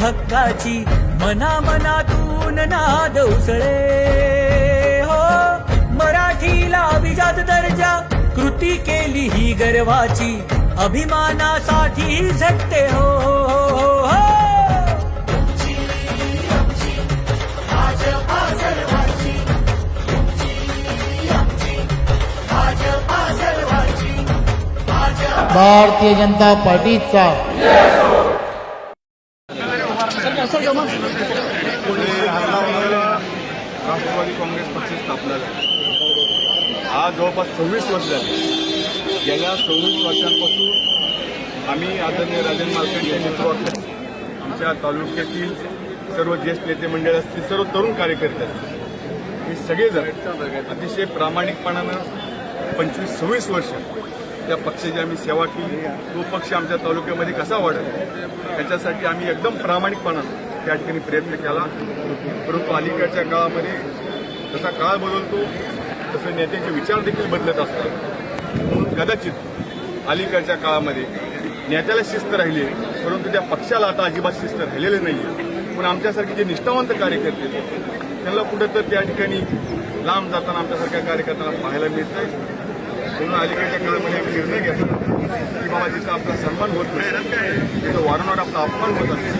हक्काची मनामनातून नाद उसळे हो मराठीला अभिजात दर्जा कृती केली ही गर्वाची अभिमानासाठी झटते हो, हो, हो. भारतीय जनता पार्टीचा राष्ट्रवादी काँग्रेस पक्ष स्थापना झाली. आज जवळपास 26 वर्ष झाली. गेल्या 26 वर्षांपासून आम्ही आदरणीय राजन मालकांच्या नेतृत्वाखाली आमच्या तालुक्यातील सर्व ज्येष्ठ नेते मंडळ असतील, सर्व तरुण कार्यकर्ते असतील, हे सगळेजण अतिशय प्रामाणिकपणानं 25-26 वर्ष त्या पक्षाची आम्ही सेवा केली. तो पक्ष आमच्या तालुक्यामध्ये कसा वाढेल त्याच्यासाठी आम्ही एकदम प्रामाणिकपणानं त्या ठिकाणी प्रयत्न केला. परंतु अलीकडच्या काळामध्ये जसा काळ बदलतो तसं नेत्यांचे विचार देखील बदलत असतात. म्हणून कदाचित अलीकडच्या काळामध्ये नेत्याला शिस्त राहिली आहे, परंतु त्या पक्षाला आता अजिबात शिस्त राहिलेली नाही आहे. पण आमच्यासारखे जे निष्ठावंत कार्यकर्ते त्यांना कुठेतर त्या ठिकाणी लांब जाताना आमच्यासारख्या कार्यकर्त्यांना पाहायला मिळत नाही. म्हणून अलीकडच्या काळामध्ये एक निर्णय घेतला की बाबा जिथं आपला सन्मान होत नसेल तिथं वारंवार आपला अपमान होत असेल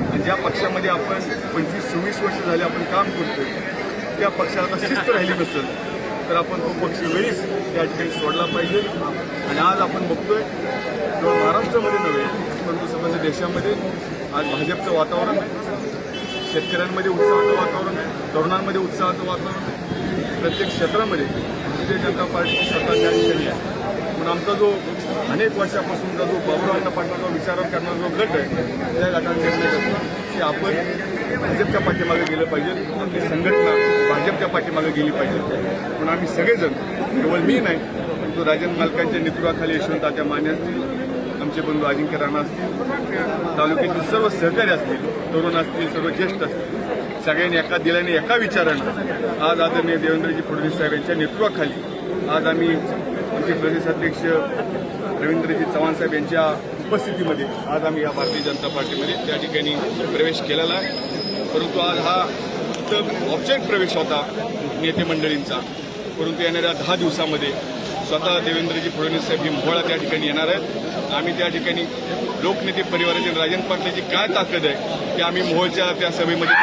आणि ज्या पक्षामध्ये आपण 25-26 वर्ष झाले आपण काम करतोय त्या पक्षाला आता शिस्त राहिली नसेल तर आपण तो पक्ष वेळीच त्या ठिकाणी सोडला पाहिजे. आणि आज आपण बघतोय केवळ महाराष्ट्रामध्ये नव्हे परंतु संपूर्ण देशामध्ये आज भाजपचं वातावरण आहे, शेतकऱ्यांमध्ये उत्साहाचं वातावरण आहे, तरुणांमध्ये उत्साहाचं वातावरण आहे. प्रत्येक क्षेत्रामध्ये भारतीय जनता पार्टी स्वतः त्या ठिकाणी आहे. म्हणून आमचा जो अनेक वर्षापासूनचा जो बाबूरावांना पाठवण्याचा विचार करणारा जो गट आहे त्या गटाने निर्णय करतो की आपण भाजपच्या पाठीमागे गेलं पाहिजे, आपली संघटना भाजपच्या पाठीमागे गेली पाहिजे. म्हणून आम्ही सगळेजण केवळ मी नाही परंतु राजन मालकांच्या नेतृत्वाखाली यशवंत तात्या माने असतील, आमचे बंधू अजिंक्य राणा असतील, तालुक्यातील सर्व सहकारी असतील, तरुण असतील, सर्व ज्येष्ठ असतील, सगळ्यांनी एका दिल्याने एका विचारानं आज आदरणीय देवेंद्रजी फडणवीस साहेब यांच्या नेतृत्वाखाली आज आम्ही आमचे प्रदेशाध्यक्ष रवींद्रजी चव्हाण साहेब यांच्या उपस्थितीमध्ये आज आम्ही या भारतीय जनता पार्टीमध्ये त्या ठिकाणी प्रवेश केलेला आहे. परंतु आज हा फक्त औपचारिक प्रवेश होता नेते मंडळींचा, परंतु येणाऱ्या 10 दिवसामध्ये स्वतः देवेंद्रजी फडणवीस साहेब ही मोहोळा त्या ठिकाणी येणार आहेत. आम्ही त्या ठिकाणी लोकनेते परिवारातील राजन पाटलाची काय ताकद आहे की आम्ही मोहोळच्या त्या सभेमध्ये